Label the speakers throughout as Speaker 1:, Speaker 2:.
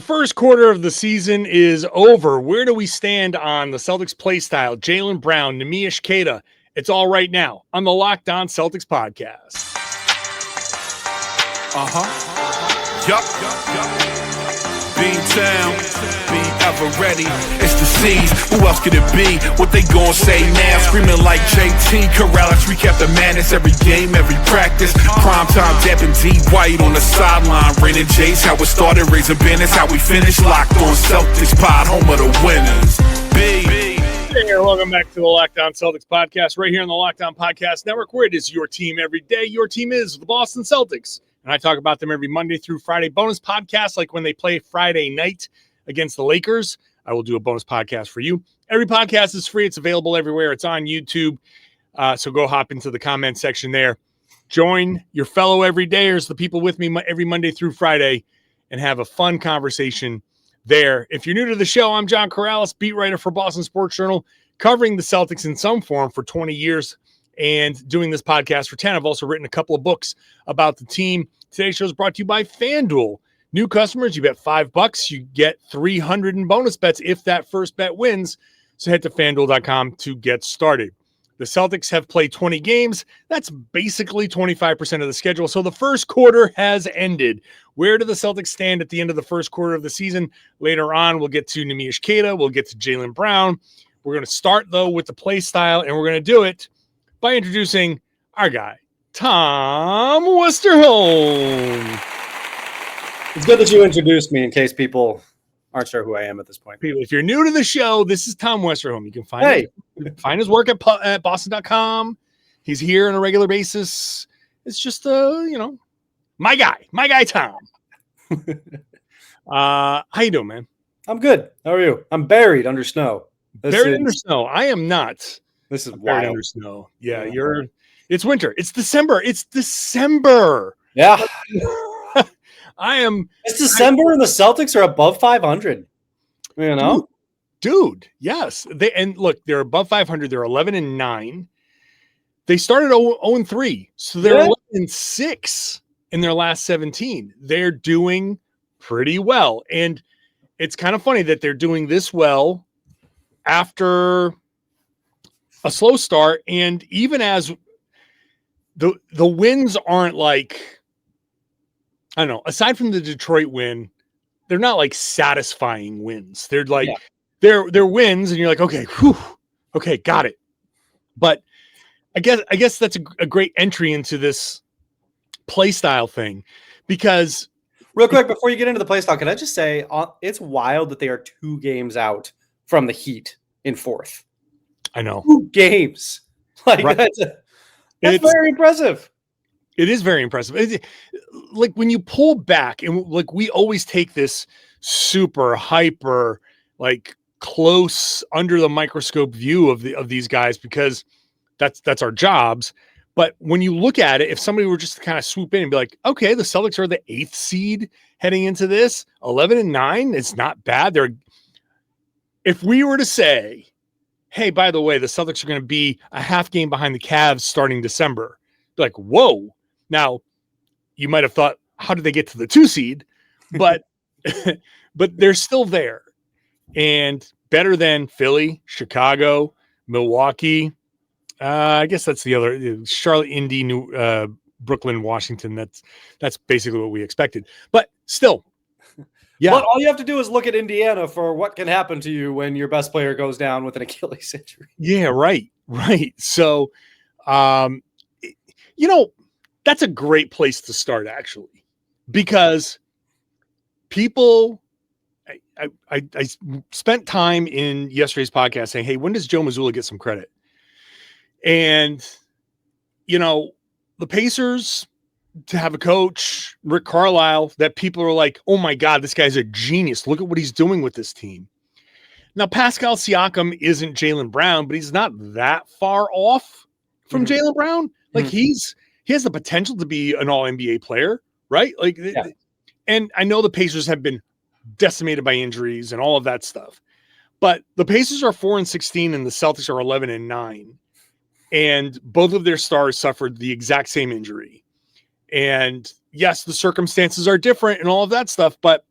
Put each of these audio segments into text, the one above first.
Speaker 1: first quarter of the season is over. Where do we stand on the Celtics playstyle? Jaylen Brown, Neemias Queta. It's all right now on the Locked On Celtics podcast.
Speaker 2: Beantown, be ever ready. It's the C's. Who else could it be? What they gon' say now? Screaming like JT, Karalis. Recap the madness every game, every practice. Prime time, dapping D White on the sideline. Raining J's, how it started, raising banners, how we finished. Locked On Celtics pod, home of the winners.
Speaker 1: Hey, welcome back to the Locked On Celtics podcast, right here on the Locked On Podcast Network, where it is your team every day. Your team is the Boston Celtics. And I talk about them every Monday through Friday. Bonus podcasts, like when they play Friday night against the Lakers. I will do a bonus podcast for you. Every podcast is free. It's available everywhere. It's on YouTube. So go hop into the comment section there. Join your fellow everydayers, the people with me every Monday through Friday, and have a fun conversation there. If you're new to the show, I'm John Karalis, beat writer for Boston Sports Journal, covering the Celtics in some form for 20 years and doing this podcast for 10. I've also written a couple of books about the team. Today's show is brought to you by FanDuel. New customers, you bet $5, you get 300 in bonus bets if that first bet wins. So head to FanDuel.com to get started. The Celtics have played 20 games. That's basically 25% of the schedule. So the first quarter has ended. Where do the Celtics stand at the end of the first quarter of the season? Later on, we'll get to Neemias Queta. We'll get to Jaylen Brown. We're going to start, though, with the play style, and we're going to do it by introducing our guy, Tom Westerholm.
Speaker 3: It's good that you introduced me in case people aren't sure who I am at this point.
Speaker 1: People, if you're new to the show, this is Tom Westerholm. You can find his work at Boston.com. He's here on a regular basis. It's just, my guy, Tom. How you doing, man?
Speaker 3: I'm good. How are you? I'm buried under snow.
Speaker 1: Under snow. I am not.
Speaker 3: This is
Speaker 1: buried
Speaker 3: wild.
Speaker 1: Under snow. Yeah, it's winter. It's December.
Speaker 3: Yeah.
Speaker 1: It's
Speaker 3: December and the Celtics are above 500. You know?
Speaker 1: Dude, yes. They're above 500. They're 11-9. They started 0-3. So they're 11-6 in their last 17. They're doing pretty well. And it's kind of funny that they're doing this well after a slow start. And even as the wins aren't like, I don't know, aside from the Detroit win, they're not like satisfying wins. They're like, they're wins, and you're like, okay, got it. But I guess that's a great entry into this play style thing, because
Speaker 3: real quick before you get into the play style, can I just say it's wild that they are 2 games out from the Heat in 4th.
Speaker 1: I know,
Speaker 3: 2 games. Like right. That's very impressive.
Speaker 1: It is very impressive. Like when you pull back, and like we always take this super hyper, like close under the microscope view of these guys, because that's our jobs. But when you look at it, if somebody were just to kind of swoop in and be like, okay, the Celtics are the 8th seed heading into this, 11-9, it's not bad. If we were to say, hey, by the way, the Celtics are going to be a half game behind the Cavs starting December, like, whoa. Now, you might have thought, how did they get to the 2 seed? But but they're still there, and better than Philly, Chicago, Milwaukee. I guess that's the other, Charlotte, Indy, Brooklyn, Washington. That's basically what we expected. But still, yeah.
Speaker 3: But all you have to do is look at Indiana for what can happen to you when your best player goes down with an Achilles injury.
Speaker 1: Yeah, right. So, that's a great place to start, actually, because people, I spent time in yesterday's podcast saying, hey, when does Joe Mazzulla get some credit? And, the Pacers, to have a coach, Rick Carlisle, that people are like, oh my God, this guy's a genius. Look at what he's doing with this team. Now, Pascal Siakam isn't Jaylen Brown, but he's not that far off from Jaylen Brown. Like he has the potential to be an all-NBA player, right? Like, and I know the Pacers have been decimated by injuries and all of that stuff, but the Pacers are 4-16 and the Celtics are 11-9. And both of their stars suffered the exact same injury. And yes, the circumstances are different and all of that stuff, but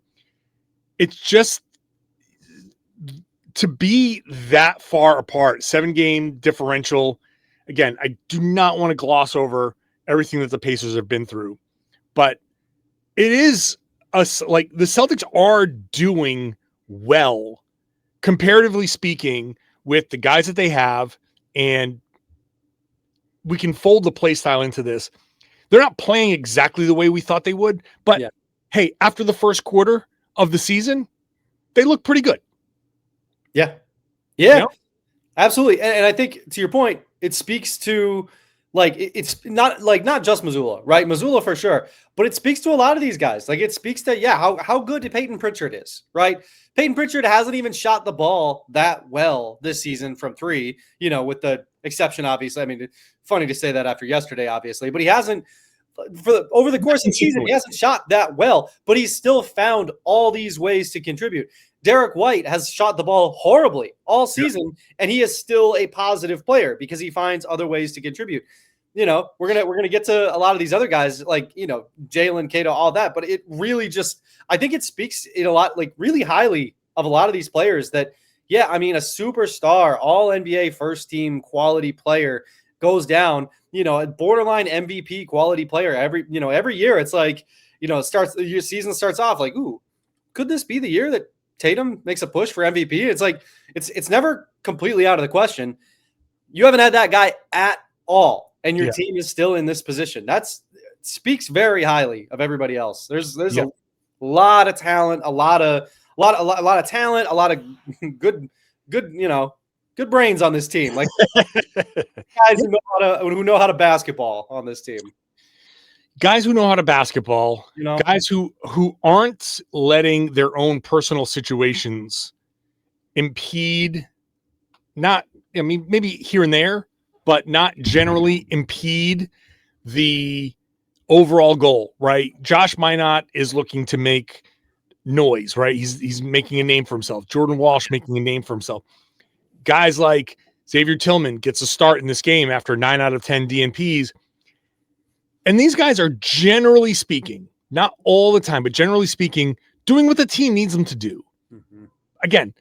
Speaker 1: it's just to be that far apart, 7-game differential. Again, I do not want to gloss over everything that the Pacers have been through, but it is us, like, the Celtics are doing well, comparatively speaking, with the guys that they have, and we can fold the play style into this. They're not playing exactly the way we thought they would, but hey, after the first quarter of the season, they look pretty good.
Speaker 3: Yeah. Absolutely. And I think, to your point, it speaks to, like, it's not just Mazzulla, right? Mazzulla for sure, but it speaks to a lot of these guys. Like, it speaks to, how good Payton Pritchard is, right? Payton Pritchard hasn't even shot the ball that well this season from three, with the exception, obviously. I mean, funny to say that after yesterday, obviously, but he hasn't, over the course of the season, he hasn't shot that well, but he's still found all these ways to contribute. Derek White has shot the ball horribly all season, and he is still a positive player because he finds other ways to contribute. We're gonna get to a lot of these other guys, like, Jaylen, Queta, all that, but it really just, I think it speaks a lot, like, really highly of a lot of these players that, I mean, a superstar, all NBA first team quality player goes down, a borderline MVP quality player every year. It's like, your season starts off like, ooh, could this be the year that Tatum makes a push for MVP? It's like, it's never completely out of the question. You haven't had that guy at all, and your team is still in this position. Speaks very highly of everybody else. There's a lot of talent, a lot of talent, a lot of good brains on this team. Like, guys who know how to basketball on this team.
Speaker 1: Guys who know how to basketball, guys who aren't letting their own personal situations impede, maybe here and there, but not generally impede the overall goal, right? Josh Minott is looking to make noise, right? He's making a name for himself. Jordan Walsh making a name for himself. Guys like Xavier Tillman gets a start in this game after 9 out of 10 DNPs. And these guys are, generally speaking, not all the time, but generally speaking, doing what the team needs them to do. Mm-hmm. Again,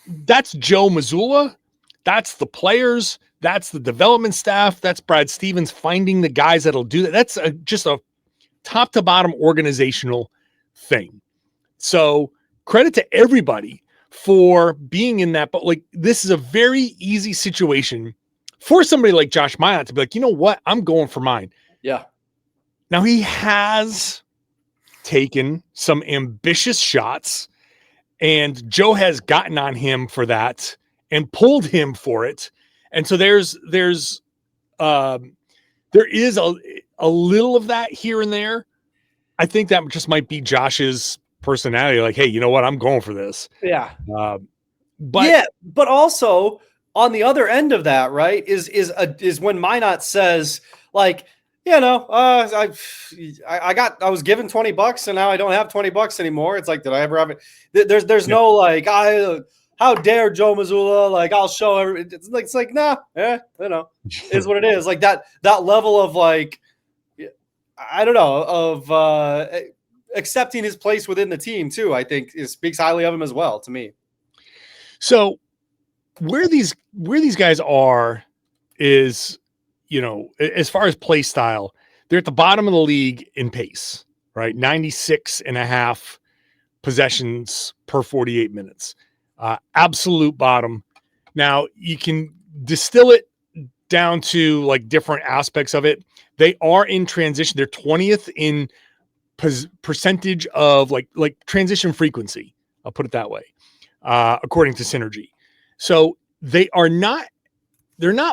Speaker 1: that's Joe Mazzulla. That's the players. That's the development staff. That's Brad Stevens finding the guys that'll do that. That's just a top to bottom organizational thing. So credit to everybody for being in that. But, like, this is a very easy situation for somebody like Josh Minott to be like, you know what? I'm going for mine.
Speaker 3: Yeah.
Speaker 1: Now, he has taken some ambitious shots, and Joe has gotten on him for that and pulled him for it. And so there is a little of that here and there. I think that just might be Josh's personality. Like, hey, you know what? I'm going for this.
Speaker 3: Yeah.
Speaker 1: But
Speaker 3: also on the other end of that, right, is when Minott says, like, I was given $20 and now I don't have $20 anymore. It's like, did I ever have it? There's no, like, how dare Joe Mazzulla? Like, I'll show every. It's like, nah, is what it is. Like, that level of, like, I don't know, of accepting his place within the team too. I think it speaks highly of him as well to me.
Speaker 1: So where these guys are is, as far as play style, they're at the bottom of the league in pace, right? 96.5 possessions per 48 minutes. Absolute bottom. Now, you can distill it down to, like, different aspects of it. They are in transition. They're 20th in percentage of like transition frequency. I'll put it that way, according to Synergy. So they're not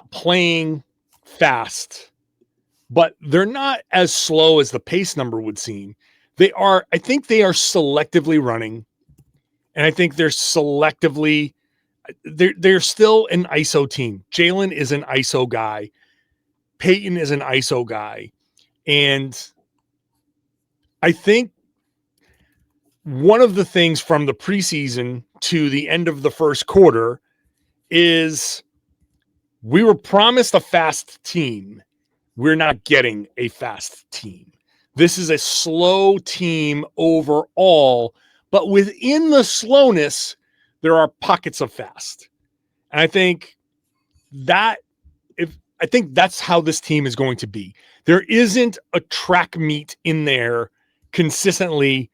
Speaker 1: playing fast, but they're not as slow as the pace number would seem. I think they are selectively running, and I think they're still an ISO team. Jaylen is an ISO guy. Payton is an ISO guy. And I think one of the things from the preseason to the end of the first quarter is we were promised a fast team. We're not getting a fast team. This is a slow team overall but within the slowness, there are pockets of fast. And I think that's how this team is going to be. There isn't a track meet in there consistently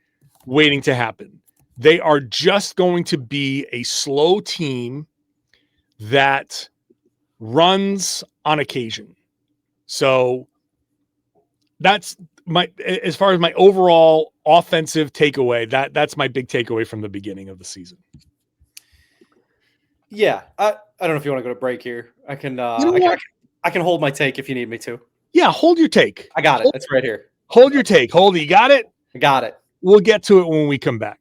Speaker 1: waiting to happen. They are just going to be a slow team that runs on occasion. So that's as far as my overall offensive takeaway, that's my big takeaway from the beginning of the season.
Speaker 3: Yeah. I don't know if you want to go to break here. I can hold my take if you need me to.
Speaker 1: Yeah, hold your take.
Speaker 3: I got it. It's right here.
Speaker 1: Hold your take. Hold it. You got it?
Speaker 3: I got it.
Speaker 1: We'll get to it when we come back.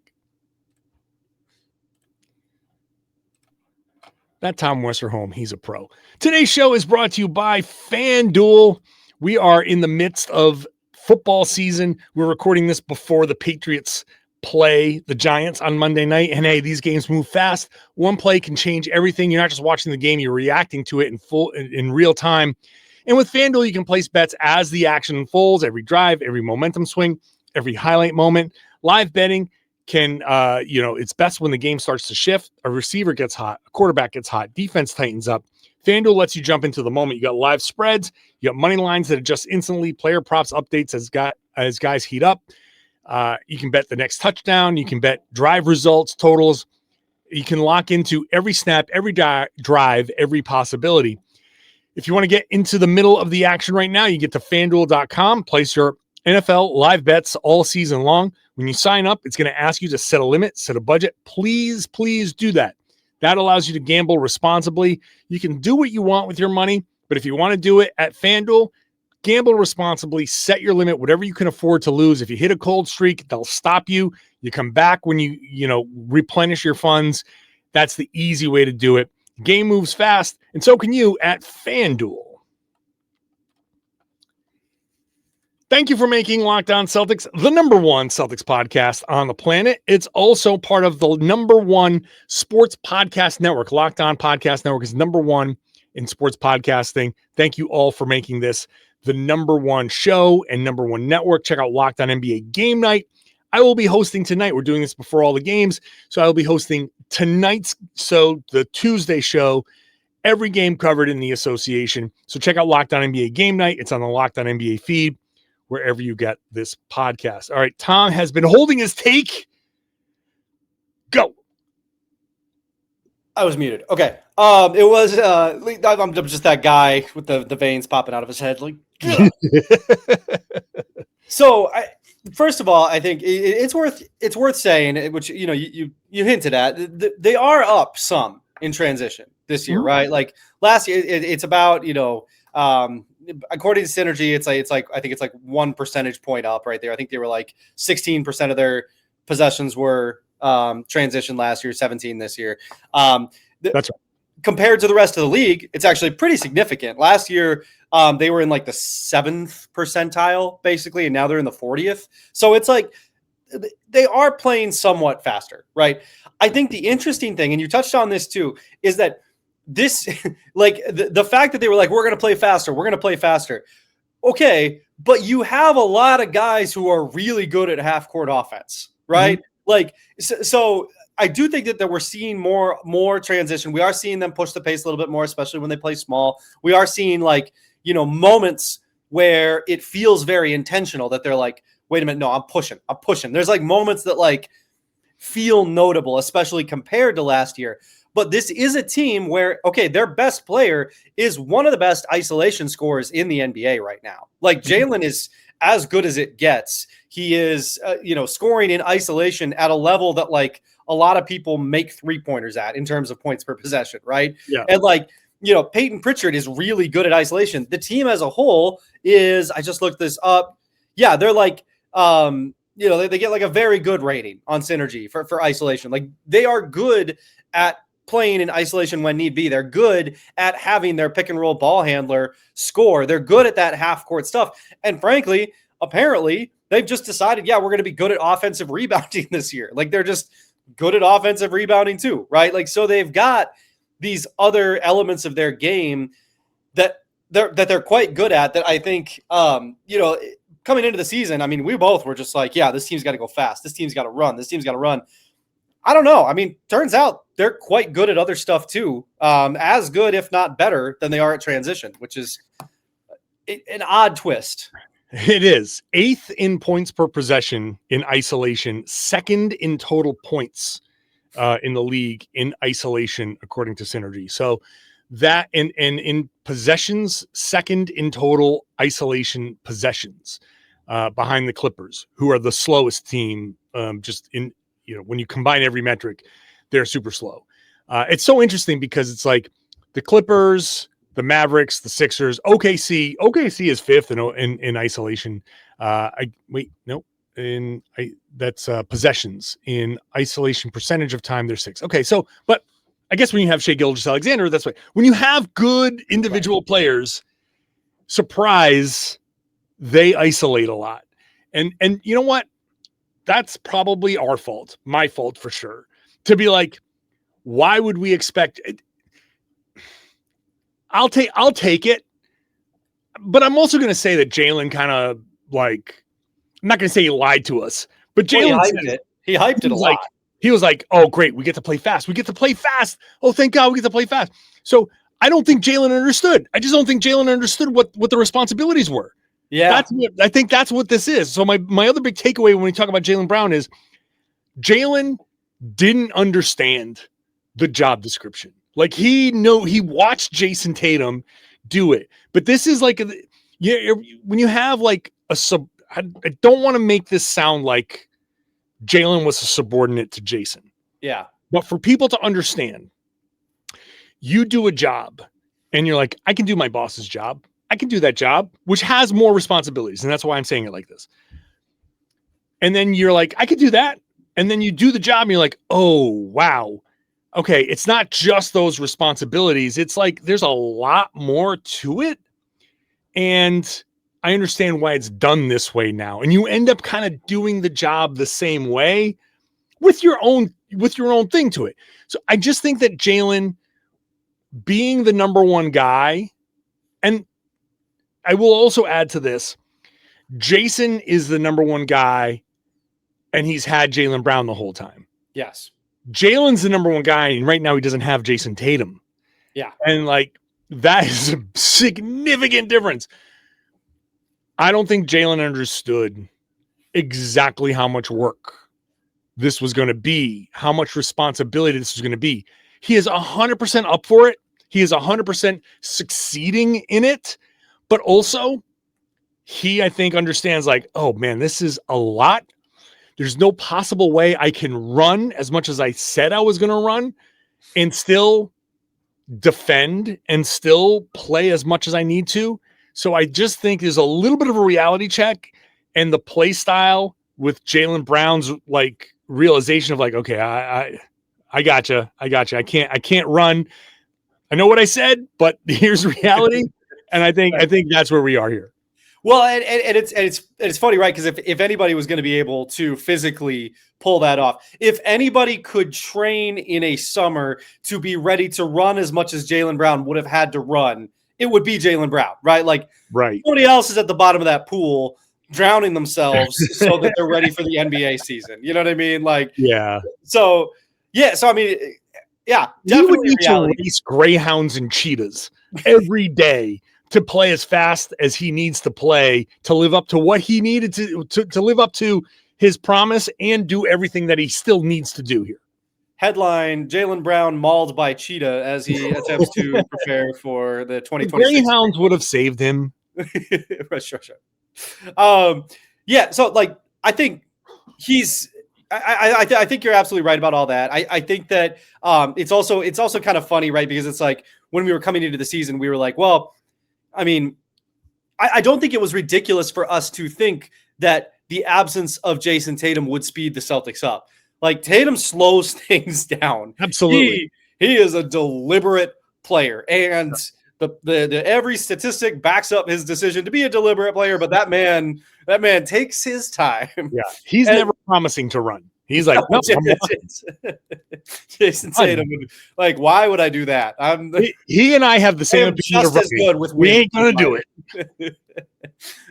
Speaker 1: That Tom Westerholm, he's a pro. Today's show is brought to you by FanDuel. We are in the midst of football season. We're recording this before the Patriots play the Giants on Monday night. And hey, these games move fast. One play can change everything. You're not just watching the game, you're reacting to it in real time. And with FanDuel, you can place bets as the action unfolds, every drive, every momentum swing, every highlight moment. Live betting can, it's best when the game starts to shift. A receiver gets hot, a quarterback gets hot, defense tightens up. FanDuel lets you jump into the moment. You got live spreads, you got money lines that adjust instantly, player props updates as guys heat up. You can bet the next touchdown. You can bet drive results, totals. You can lock into every snap, every drive, every possibility. If you want to get into the middle of the action right now, you get to FanDuel.com, place your NFL live bets all season long. When you sign up, it's going to ask you to set a limit, set a budget. Please do that. That allows you to gamble responsibly. You can do what you want with your money, but if you want to do it at FanDuel, gamble responsibly, set your limit, whatever you can afford to lose. If you hit a cold streak, they'll stop you. You come back when you replenish your funds. That's the easy way to do it. Game moves fast, and so can you at FanDuel. Thank you for making Locked On Celtics the number one Celtics podcast on the planet. It's also part of the number one sports podcast network. Locked On Podcast Network is number one in sports podcasting. Thank you all for making this the number one show and number one network. Check out Locked On NBA Game Night. I will be hosting tonight. We're doing this before all the games, so I will be hosting tonight's, the Tuesday show, every game covered in the association. So check out Locked On NBA Game Night. It's on the Locked On NBA feed, wherever you get this podcast. All right, Tom has been holding his take. Go.
Speaker 3: I was muted. Okay. It was, I'm just that guy with the veins popping out of his head. So first of all, I think it's worth saying, which, you hinted at, they are up some in transition this year, right? Like last year, it's about, according to Synergy, it's like I think it's like 1 percentage point up right there. I think they were like 16% of their possessions were transition last year, 17 this year.
Speaker 1: That's right.
Speaker 3: Compared to the rest of the league, it's actually pretty significant. Last year, they were in like the 7th percentile, basically, and now they're in the 40th. So it's like they are playing somewhat faster, right? I think the interesting thing, and you touched on this too, is that this, like the fact that they were like, we're going to play faster. Okay, but you have a lot of guys who are really good at half-court offense, right? Mm-hmm. Like, so I do think that we're seeing more transition. We are seeing them push the pace a little bit more, especially when they play small. We are seeing moments where it feels very intentional that they're like, wait a minute, no, I'm pushing. There's like moments that like feel notable, especially compared to last year. But this is a team where, okay, their best player is one of the best isolation scorers in the NBA right now. Like Jaylen is as good as it gets. He is, scoring in isolation at a level that like a lot of people make 3-pointers at in terms of points per possession, right? Yeah. And Payton Pritchard is really good at isolation. The team as a whole is, I just looked this up. Yeah, they're like, they get like a very good rating on Synergy for isolation. Like they are good at playing in isolation when need be. They're good at having their pick and roll ball handler score. They're good at that half court stuff. And frankly, apparently they've just decided, we're going to be good at offensive rebounding this year. Like they're just good at offensive rebounding too, right? Like, so they've got these other elements of their game that they're quite good at that I think, kind coming into the season, I mean, we both were just like, yeah, this team's got to go fast. This team's got to run. This team's got to run. I don't know. I mean, turns out they're quite good at other stuff too. As good, if not better, than they are at transition, which is an odd twist.
Speaker 1: It is 8th in points per possession in isolation, 2nd in total points in the league in isolation, according to Synergy. So that and in possessions, 2nd in total isolation possessions, behind the Clippers, who are the slowest team. Just in, when you combine every metric, they're super slow. It's so interesting because it's like the Clippers, the Mavericks, the Sixers, OKC is 5th in isolation. That's possessions. In isolation percentage of time, they're 6th. Okay, so but I guess when you have Shai Gilgeous-Alexander, that's why. When you have good individual players, surprise, they isolate a lot. And you know what? That's probably our fault, my fault for sure. To be like, why would we expect it? I'll take it. But I'm also going to say that Jaylen kind of like, I'm not going to say he lied to us, but Jaylen
Speaker 3: He hyped it a lot.
Speaker 1: He was like, oh, great, we get to play fast. We get to play fast. Oh, thank God we get to play fast. So I don't think Jaylen understood. I just don't think Jaylen understood what the responsibilities were.
Speaker 3: Yeah.
Speaker 1: I think that's what this is. So my other big takeaway when we talk about Jaylen Brown is Jaylen didn't understand the job description. Like he watched Jayson Tatum do it. But this is like, when you have like I don't want to make this sound like Jaylen was a subordinate to Jayson.
Speaker 3: Yeah.
Speaker 1: But for people to understand, you do a job and you're like, I can do my boss's job. I can do that job, which has more responsibilities. And that's why I'm saying it like this. And then you're like, I could do that. And then you do the job and you're like, oh, wow. Okay. It's not just those responsibilities. It's like, there's a lot more to it. And I understand why it's done this way now. And you end up kind of doing the job the same way with your own thing to it. So I just think that Jaylen being the number one guy, and I will also add to this, Jayson is the number one guy and he's had Jaylen Brown the whole time.
Speaker 3: Yes.
Speaker 1: Jaylen's the number one guy, and right now he doesn't have Jayson Tatum.
Speaker 3: Yeah.
Speaker 1: And like, that is a significant difference. I don't think Jaylen understood exactly how much work this was going to be, how much responsibility this was going to be. He is 100% up for it. He is 100% succeeding in it. But also, he, I think, understands like, oh, man, this is a lot. There's no possible way I can run as much as I said I was going to run and still defend and still play as much as I need to. So I just think there's a little bit of a reality check, and the play style with Jaylen Brown's like realization of like, okay, I gotcha. I can't run. I know what I said, but here's reality. And I think that's where we are here.
Speaker 3: Well, and it's funny, right? Because if anybody was going to be able to physically pull that off, if anybody could train in a summer to be ready to run as much as Jaylen Brown would have had to run, it would be Jaylen Brown, right? Like,
Speaker 1: right.
Speaker 3: Nobody else is at the bottom of that pool drowning themselves so that they're ready for the NBA season. You know what I mean? Like,
Speaker 1: yeah.
Speaker 3: So I mean, yeah,
Speaker 1: definitely. You would need to race greyhounds and cheetahs every day to play as fast as he needs to play to live up to what he needed to live up to his promise and do everything that he still needs to do here.
Speaker 3: Headline: Jaylen Brown mauled by cheetah as he attempts to prepare for the 2026.
Speaker 1: The greyhounds would have saved him.
Speaker 3: Sure. Yeah. So, like, I think I think you're absolutely right about all that. I think that it's also kind of funny, right? Because it's like when we were coming into the season, we were like, well, I mean, I don't think it was ridiculous for us to think that the absence of Jayson Tatum would speed the Celtics up. Like, Tatum slows things down.
Speaker 1: Absolutely.
Speaker 3: He is a deliberate player, and the every statistic backs up his decision to be a deliberate player, but that man takes his time.
Speaker 1: Yeah. He's never promising to run. He's like, no,
Speaker 3: Jayson Tatum, like, why would I do that?
Speaker 1: He and I have the same opinion.
Speaker 3: Just as good with
Speaker 1: we ain't gonna do it.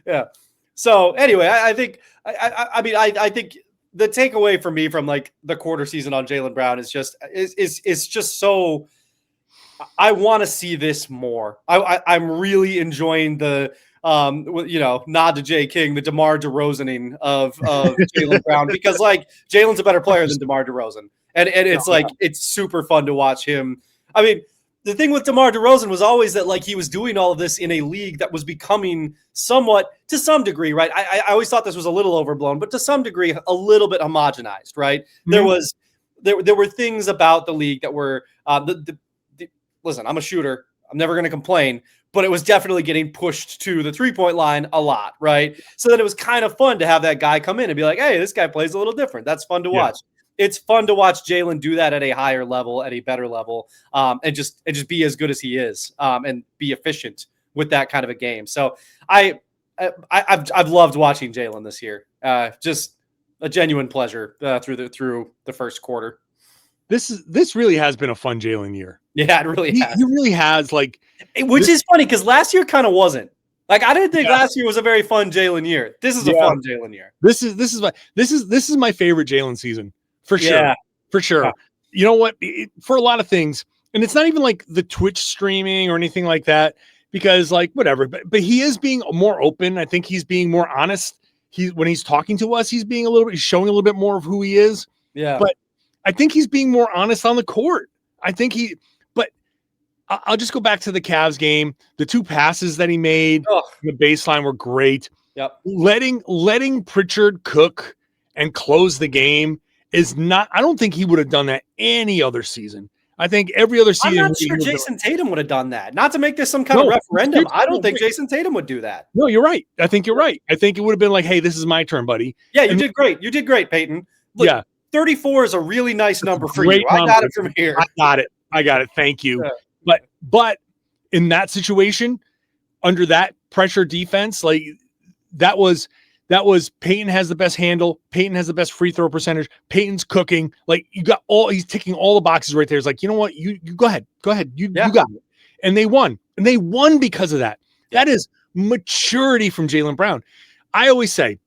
Speaker 3: Yeah. So anyway, I think I think the takeaway for me from like the quarter season on Jaylen Brown is just so. I want to see this more. I'm really enjoying the nod to Jay King, the DeMar DeRozaning of Jaylen Brown, because like Jalen's a better player than DeMar DeRozan, and it's it's super fun to watch him. I mean, the thing with DeMar DeRozan was always that like he was doing all of this in a league that was becoming somewhat, to some degree, right? I always thought this was a little overblown, but to some degree, a little bit homogenized, right? Mm-hmm. There were things about the league that were listen, I'm a shooter. I'm never going to complain, but it was definitely getting pushed to the 3-point line a lot, right? So then it was kind of fun to have that guy come in and be like, hey, this guy plays a little different. That's fun to watch. It's fun to watch Jaylen do that at a higher level, at a better level, and just be as good as he is, and be efficient with that kind of a game. So I've loved watching Jaylen this year. Just a genuine pleasure through the first quarter.
Speaker 1: This really has been a fun Jaylen year.
Speaker 3: Yeah, it really has.
Speaker 1: He really has, like,
Speaker 3: which is funny because last year kind of wasn't. Like, I didn't think last year was a very fun Jaylen year. This is a fun Jaylen year.
Speaker 1: This is my favorite Jaylen season for sure. Yeah. For sure. Yeah. You know what? For a lot of things, and it's not even like the Twitch streaming or anything like that, because like whatever. But he is being more open. I think he's being more honest. When he's talking to us, he's showing a little bit more of who he is.
Speaker 3: Yeah.
Speaker 1: But I think he's being more honest on the court. But I'll just go back to the Cavs game. The 2 passes that he made, the baseline were great.
Speaker 3: Yep.
Speaker 1: Letting Pritchard cook and close the game is not, I don't think he would have done that any other season. I think every other season.
Speaker 3: I'm not sure Jayson Tatum would have done that. Not to make this some kind of referendum. I don't think Jayson Tatum would do that.
Speaker 1: No, you're right. I think you're right. I think it would have been like, hey, this is my turn, buddy.
Speaker 3: Yeah, you did great. You did great, Payton. Look, 34 is a really nice number for you. I got it from here.
Speaker 1: I got it. Thank you. Yeah. But in that situation, under that pressure defense, like that was Payton has the best handle. Payton has the best free throw percentage. Payton's cooking. Like he's ticking all the boxes right there. It's like, you know what? You go ahead. You got it. And they won. And they won because of that. Yeah. That is maturity from Jaylen Brown. I always say,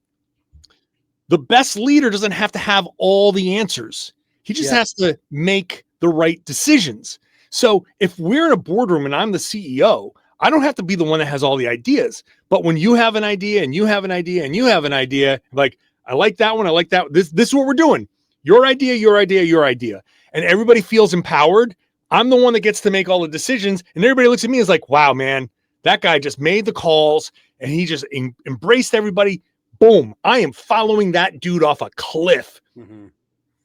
Speaker 1: the best leader doesn't have to have all the answers. He just has to make the right decisions. So if we're in a boardroom and I'm the CEO, I don't have to be the one that has all the ideas. But when you have an idea and you have an idea and you have an idea, like, I like that one. I like that. This is what we're doing. Your idea, your idea, your idea. And everybody feels empowered. I'm the one that gets to make all the decisions. And everybody looks at me and is like, wow, man, that guy just made the calls and he just embraced everybody. Boom. I am following that dude off a cliff. Mm-hmm.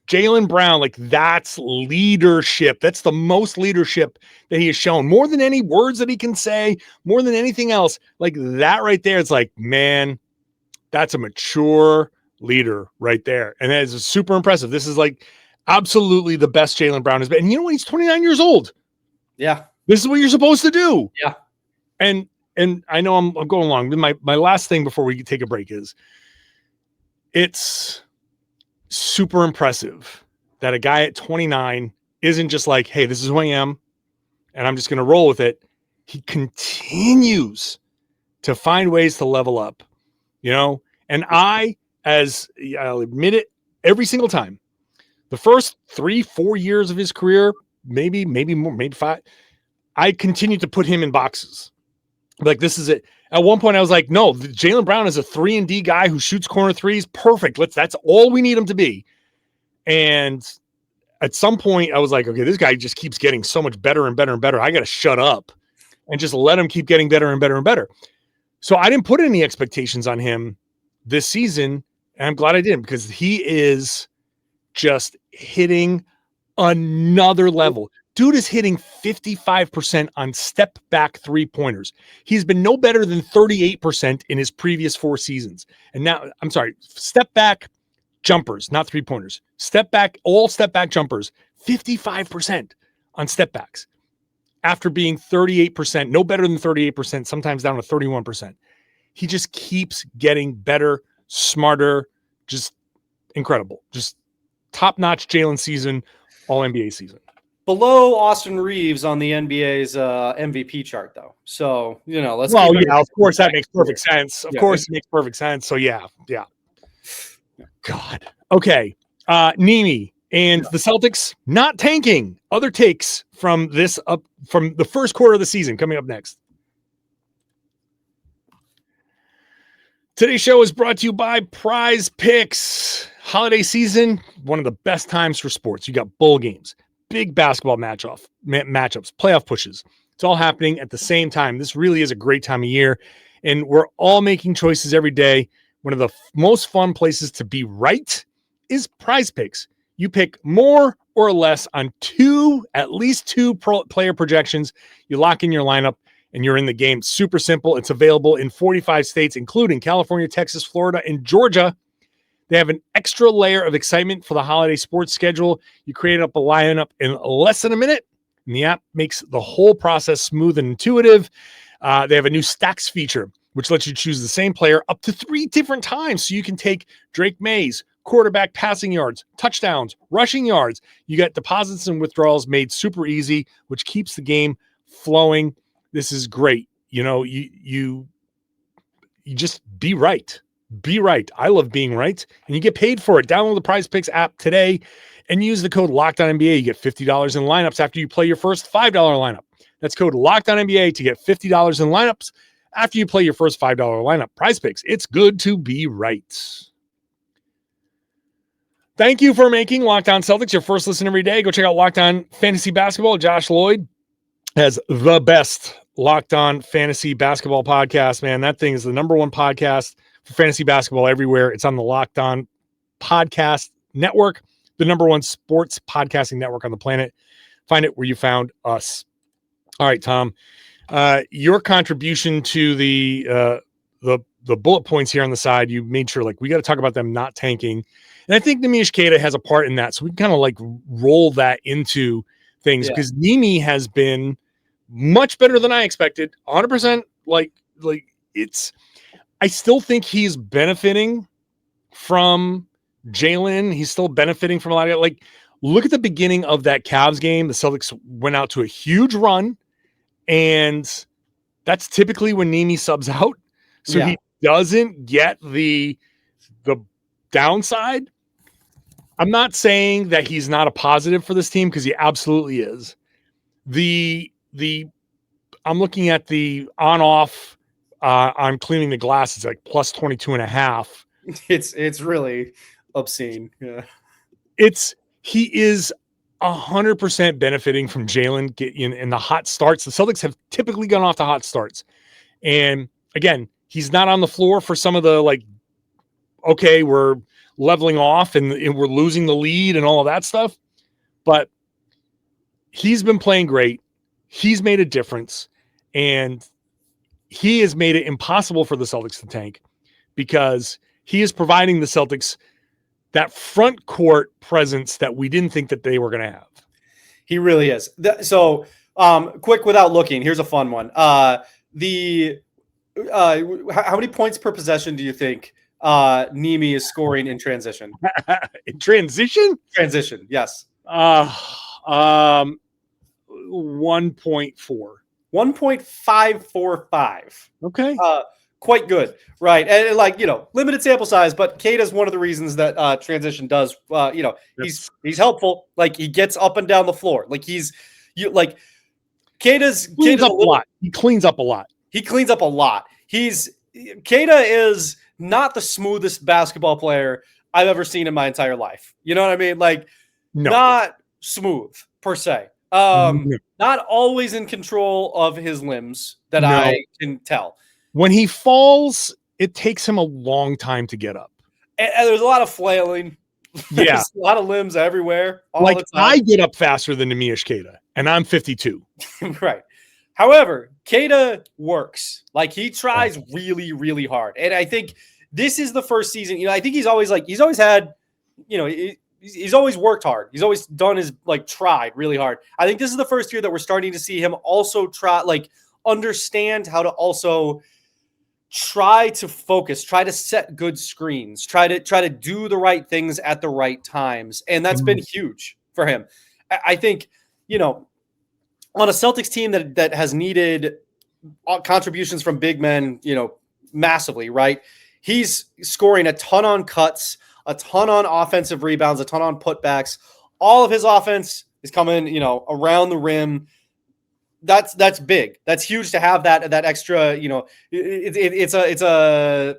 Speaker 1: Jaylen Brown, like that's leadership. That's the most leadership that he has shown. More than any words that he can say, more than anything else. Like that right there, it's like, man, that's a mature leader right there. And that is super impressive. This is like absolutely the best Jaylen Brown has been. And you know what? He's 29 years old.
Speaker 3: Yeah.
Speaker 1: This is what you're supposed to do.
Speaker 3: Yeah.
Speaker 1: And I know I'm going along. My last thing before we take a break is it's super impressive that a guy at 29 isn't just like, hey, this is who I am, and I'm just going to roll with it. He continues to find ways to level up, you know? And I'll admit it every single time. The first 3-4 years of his career, maybe more, maybe 5, I continued to put him in boxes. Like, this is it. At one point, I was like, no, Jaylen Brown is a 3-and-D guy who shoots corner threes. Perfect. That's all we need him to be. And at some point, I was like, okay, this guy just keeps getting so much better and better and better. I got to shut up and just let him keep getting better and better and better. So I didn't put any expectations on him this season. And I'm glad I didn't, because he is just hitting another level. Dude is hitting 55% on step back 3-pointers. He's been no better than 38% in his previous 4 seasons. And now, I'm sorry, step back jumpers, not 3-pointers. All step back jumpers, 55% on step backs. After being 38%, no better than 38%, sometimes down to 31%. He just keeps getting better, smarter, just incredible. Just top-notch Jaylen season, all NBA season.
Speaker 3: below Austin Reeves on the NBA's MVP chart, though. So, let's.
Speaker 1: Well, yeah, of course that makes perfect sense. Of course, it makes perfect sense. So, yeah. God. Okay. Nimi and the Celtics not tanking. Other takes from from the first quarter of the season coming up next. Today's show is brought to you by Prize Picks. Holiday season, one of the best times for sports. You got bowl games, big basketball matchups, playoff pushes. It's all happening at the same time. This really is a great time of year, and we're all making choices every day. One of the most fun places to be right is Prize Picks. You pick more or less on at least two player projections. You lock in your lineup, and you're in the game. Super simple. It's available in 45 states, including California, Texas, Florida, and Georgia. They have an extra layer of excitement for the holiday sports schedule. You create up a lineup in less than a minute, and the app makes the whole process smooth and intuitive. They have a new stacks feature, which lets you choose the same player up to 3 different times. So you can take Drake Mays, quarterback passing yards, touchdowns, rushing yards. You got deposits and withdrawals made super easy, which keeps the game flowing. This is great. You just be right. Be right. I love being right. And you get paid for it. Download the Prize Picks app today and use the code LOCKEDONNBA. You get $50 in lineups after you play your first $5 lineup. That's code LOCKEDONNBA to get $50 in lineups after you play your first $5 lineup. Prize Picks. It's good to be right. Thank you for making Locked On Celtics your first listen every day. Go check out Locked On Fantasy Basketball. Josh Lloyd has the best Locked On Fantasy Basketball podcast, man. That thing is the number one podcast for fantasy basketball everywhere. It's on the Locked On Podcast Network, the number one sports podcasting network on the planet. Find it where you found us. All right, Tom, your contribution to the bullet points here on the side, you made sure we got to talk about them not tanking. And I think Neemias Queta has a part in that. So we can kind of roll that into things because Nimi has been much better than I expected. 100%. I still think he's benefiting from Jaylen. He's still benefiting from a lot of look at the beginning of that Cavs game. The Celtics went out to a huge run, and that's typically when Nimi subs out. So he doesn't get the downside. I'm not saying that he's not a positive for this team because he absolutely is. I'm looking at the on-off on cleaning the glass. It's plus 22.5.
Speaker 3: It's really obscene. Yeah.
Speaker 1: He is 100% benefiting from Jaylen in the hot starts. The Celtics have typically gone off to hot starts. And again, he's not on the floor for some of the we're leveling off and we're losing the lead and all of that stuff. But he's been playing great. He's made a difference. And he has made it impossible for the Celtics to tank because he is providing the Celtics that front court presence that we didn't think that they were going to have.
Speaker 3: He really is. So quick without looking, here's a fun one. How many points per possession do you think Nimi is scoring in transition?
Speaker 1: In transition?
Speaker 3: Transition, yes.
Speaker 1: 1.4.
Speaker 3: 1.545.
Speaker 1: Okay.
Speaker 3: Quite good, right? And limited sample size, but Queta is one of the reasons that transition does. He's helpful. He gets up and down the floor. Queta's
Speaker 1: cleans up a lot. He cleans up a lot.
Speaker 3: He cleans up a lot. Queta is not the smoothest basketball player I've ever seen in my entire life. You know what I mean?
Speaker 1: No.
Speaker 3: Not smooth per se. Not always in control of his limbs that I can tell.
Speaker 1: When he falls, it takes him a long time to get up.
Speaker 3: And there's a lot of flailing. There's a lot of limbs everywhere. All the time.
Speaker 1: I get up faster than Neemias Queta, and I'm 52.
Speaker 3: Right. However, Queta works. He tries really, really hard. And I think this is the first season. I think he's always had, he's always worked hard. He's always done his tried really hard. I think this is the first year that we're starting to see him also try understand how to also try to focus, try to set good screens, try to do the right things at the right times. And that's been huge for him. I think you know, on a Celtics team that has needed contributions from big men, you know, massively, right? He's scoring a ton on cuts, a ton on offensive rebounds, a ton on putbacks. All of his offense is coming, you know, around the rim. That's big. That's huge to have that extra. You know, it's a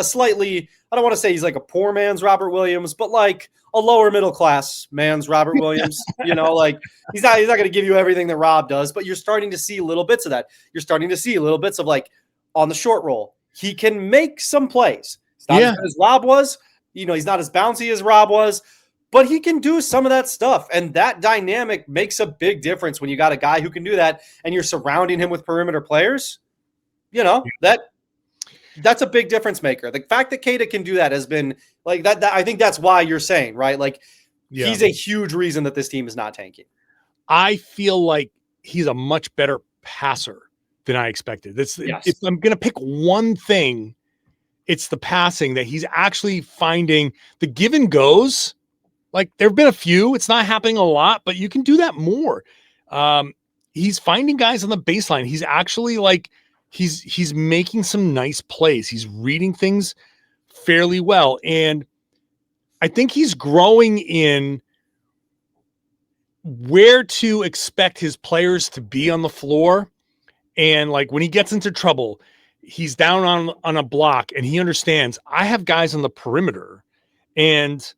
Speaker 3: slightly. I don't want to say he's like a poor man's Robert Williams, but like a lower middle class man's Robert Williams. You know, like he's not going to give you everything that Rob does, but you're starting to see little bits of that. You're starting to see little bits of like on the short roll, he can make some plays. It's not as good as Rob was. You know, he's not as bouncy as Rob was, but he can do some of that stuff. And that dynamic makes a big difference when you got a guy who can do that and you're surrounding him with perimeter players. You know, that's a big difference maker. The fact that Queta can do that has been like that I think that's why you're saying, right? Like he's a huge reason that this team is not tanking.
Speaker 1: I feel like he's a much better passer than I expected. If I'm going to pick one thing, it's the passing, that he's actually finding the give and goes. Like there have been a few, it's not happening a lot, but you can do that more. He's finding guys on the baseline. He's actually like, he's making some nice plays. He's reading things fairly well. And I think he's growing in where to expect his players to be on the floor. And like when he gets into trouble, he's down on a block and he understands I have guys on the perimeter. And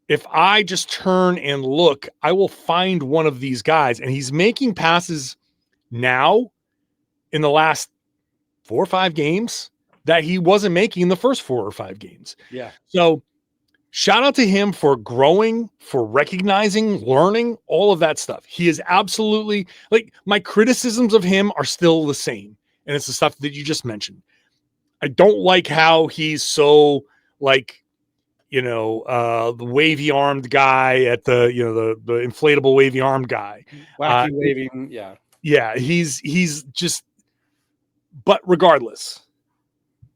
Speaker 1: if I just turn and look, I will find one of these guys. And he's making passes now in the last 4 or 5 games that he wasn't making in the first 4 or 5 games.
Speaker 3: Yeah.
Speaker 1: So shout out to him for growing, for recognizing, learning, all of that stuff. He is absolutely like my criticisms of him are still the same. And it's the stuff that you just mentioned. I don't like how he's so like, you know, the wavy armed guy at the, you know, the inflatable wavy armed guy.
Speaker 3: Wacky waving. Yeah.
Speaker 1: Yeah. He's just, but regardless,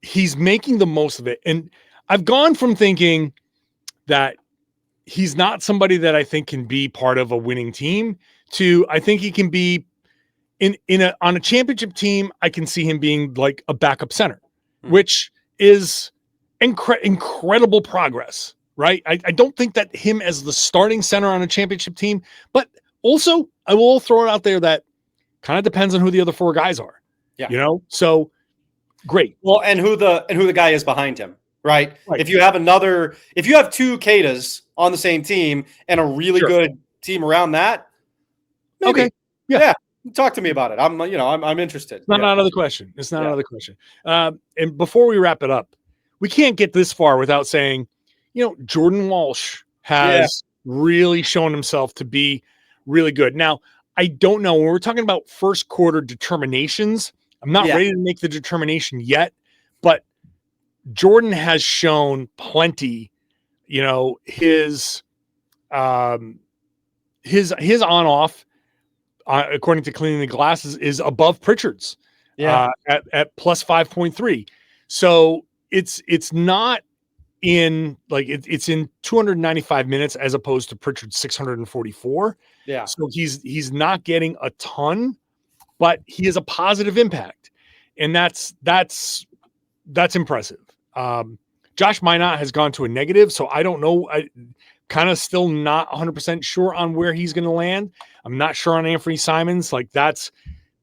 Speaker 1: he's making the most of it. And I've gone from thinking that he's not somebody that I think can be part of a winning team to I think he can be on a championship team. I can see him being like a backup center, which is incredible progress, right? I don't think that him as the starting center on a championship team, but also I will throw it out there that kind of depends on who the other 4 guys are. Yeah. You know, so great.
Speaker 3: Well, and who the guy is behind him. Right. If you have 2 Quetas on the same team and a really good team around that. Maybe.
Speaker 1: Okay.
Speaker 3: Yeah. Talk to me about it. I'm interested.
Speaker 1: It's not out of the question. It's not out of the question. And before we wrap it up, we can't get this far without saying, you know, Jordan Walsh has really shown himself to be really good. Now, I don't know when we're talking about first quarter determinations, I'm not ready to make the determination yet, but Jordan has shown plenty, you know, his on off, according to Cleaning the Glasses, is above Pritchard's at plus 5.3. So it's not in like it's in 295 minutes as opposed to Pritchard's 644. Yeah. So he's not getting a ton, but he has a positive impact. And that's impressive. Josh Minot has gone to a negative, so I don't know. I kind of still not 100% sure on where he's going to land. I'm not sure on Anthony Simons. Like this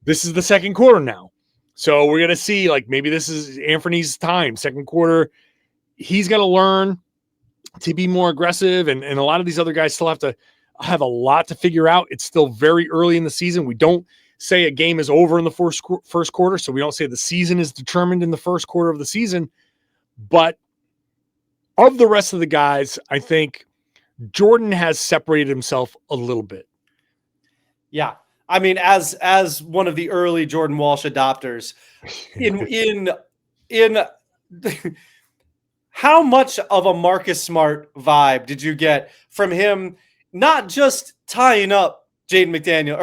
Speaker 1: is the second quarter now. So we're going to see, like, maybe this is Anthony's time. Second quarter, he's got to learn to be more aggressive. And a lot of these other guys still have a lot to figure out. It's still very early in the season. We don't say a game is over in the first quarter. So we don't say the season is determined in the first quarter of the season. But of the rest of the guys, I think Jordan has separated himself a little bit.
Speaker 3: Yeah. I mean, as one of the early Jordan Walsh adopters, in how much of a Marcus Smart vibe did you get from him? Not just tying up Jaden McDaniel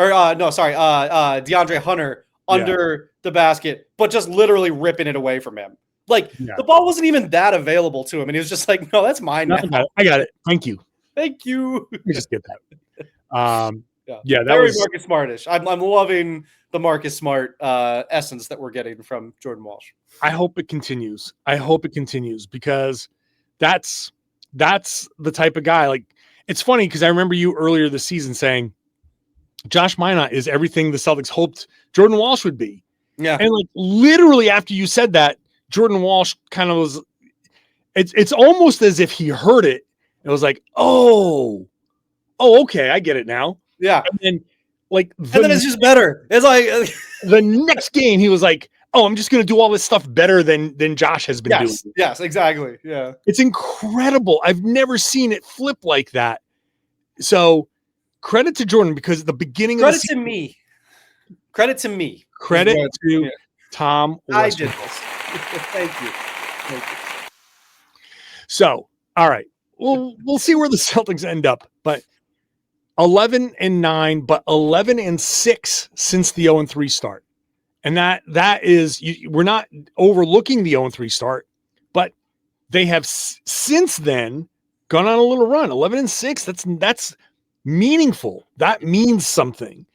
Speaker 3: DeAndre Hunter under the basket, but just literally ripping it away from him. Like the ball wasn't even that available to him, and he was just like, "No, that's mine now.
Speaker 1: I got it. Thank you.
Speaker 3: Thank you."
Speaker 1: Let me just get that. Yeah, that
Speaker 3: very
Speaker 1: was
Speaker 3: Marcus Smartish. I'm loving the Marcus Smart essence that we're getting from Jordan Walsh.
Speaker 1: I hope it continues. I hope it continues because that's the type of guy. Like, it's funny because I remember you earlier this season saying Josh Minot is everything the Celtics hoped Jordan Walsh would be.
Speaker 3: Yeah.
Speaker 1: And like literally after you said that, Jordan Walsh kind of was, it's almost as if he heard it. It was like, oh, okay, I get it now.
Speaker 3: Yeah.
Speaker 1: And then like,
Speaker 3: and then it's just better. It's like
Speaker 1: the next game, he was like, oh, I'm just going to do all this stuff better than Josh has been doing.
Speaker 3: Yes, exactly. Yeah.
Speaker 1: It's incredible. I've never seen it flip like that. So credit to Jordan because at the beginning of the season,
Speaker 3: Credit to me.
Speaker 1: Credit to Tom Westerholm.
Speaker 3: I did this. Thank you.
Speaker 1: So, all right. We'll see where the Celtics end up, but 11-9, but 11-6 since the 0-3 start. And that is, we're not overlooking the 0-3 start, but they have since then gone on a little run. 11-6. That's meaningful. That means something.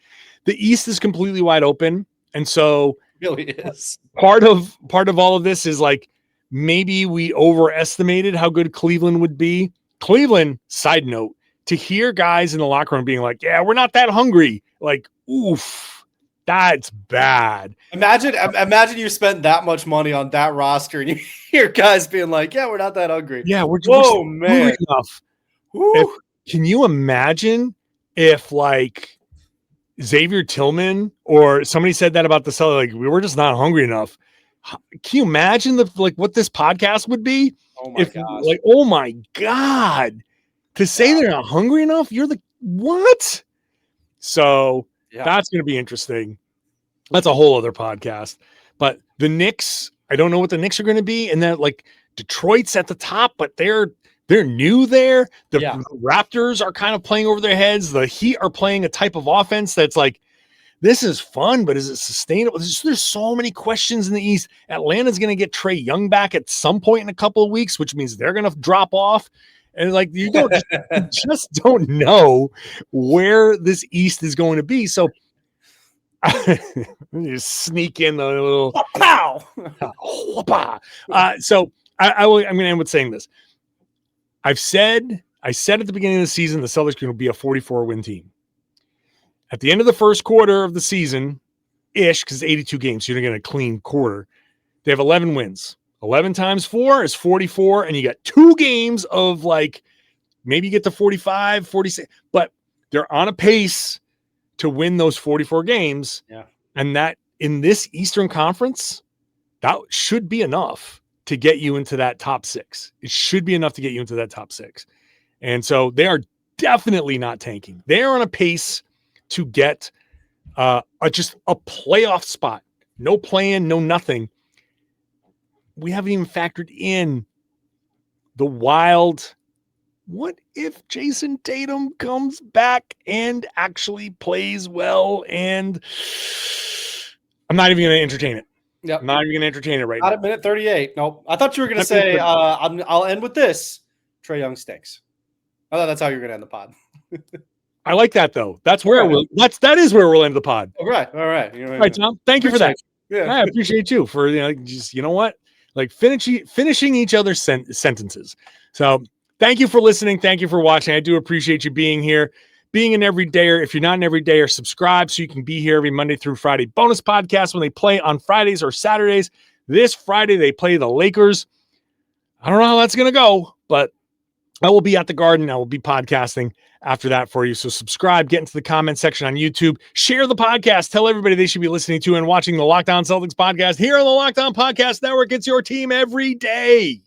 Speaker 1: The East is completely wide open, and so
Speaker 3: it really is.
Speaker 1: Part of all of this is like maybe we overestimated how good Cleveland would be. Cleveland, side note, to hear guys in the locker room being like, "Yeah, we're not that hungry." Like, oof, that's bad.
Speaker 3: Imagine you spent that much money on that roster, and you hear guys being like, "Yeah, we're not that hungry."
Speaker 1: Yeah, we're
Speaker 3: man
Speaker 1: enough. Can you imagine if like Xavier Tillman or somebody said that about the Celtics, like we were just not hungry enough? Can you imagine what this podcast would be?
Speaker 3: Oh my gosh.
Speaker 1: Like, oh my God, to say they're not hungry enough, you're the what? So that's going to be interesting. That's a whole other podcast. But the Knicks, I don't know what the Knicks are going to be. And then like Detroit's at the top, but they're new there. The Raptors are kind of playing over their heads. The Heat are playing a type of offense that's like, this is fun, but is it sustainable? There's so many questions in the East. Atlanta's going to get Trae Young back at some point in a couple of weeks, which means they're going to drop off. And like, you just don't know where this East is going to be. So you sneak in the little pow. So I'm going to end with saying this. I said at the beginning of the season, the Celtics are going to be a 44-win team. At the end of the first quarter of the season, because it's 82 games, so you're going to get a clean quarter. They have 11 wins. 11 times 4 is 44, and you got 2 games of like, maybe you get to 45, 46, but they're on a pace to win those 44 games.
Speaker 3: Yeah. And
Speaker 1: that in this Eastern Conference, that should be enough to get you into that top 6. It should be enough to get you into that top 6. And so they are definitely not tanking. They are on a pace to get just a playoff spot. No plan, no nothing. We haven't even factored in the wild. What if Jayson Tatum comes back and actually plays well? And I'm not even going to entertain it.
Speaker 3: Yep.
Speaker 1: I'm not even going to entertain it right
Speaker 3: now.
Speaker 1: Not
Speaker 3: at minute 38. Nope. I thought you were going to say, I'll end with this. Trae Young stinks. I thought that's how you're going to end the pod.
Speaker 1: I like that though. That's where that is where we'll end the pod.
Speaker 3: All right.
Speaker 1: All right, Tom. Thank you for that.
Speaker 3: Yeah.
Speaker 1: I appreciate you for just what? Like finishing each other's sentences. So thank you for listening. Thank you for watching. I do appreciate you being here, being an everydayer. If you're not an everydayer, subscribe so you can be here every Monday through Friday. Bonus podcast when they play on Fridays or Saturdays. This Friday they play the Lakers. I don't know how that's going to go, but I will be at the Garden. I will be podcasting after that for you. So subscribe, get into the comment section on YouTube, share the podcast, tell everybody they should be listening to and watching the Locked On Celtics podcast here on the Locked On Podcast Network. It's your team every day.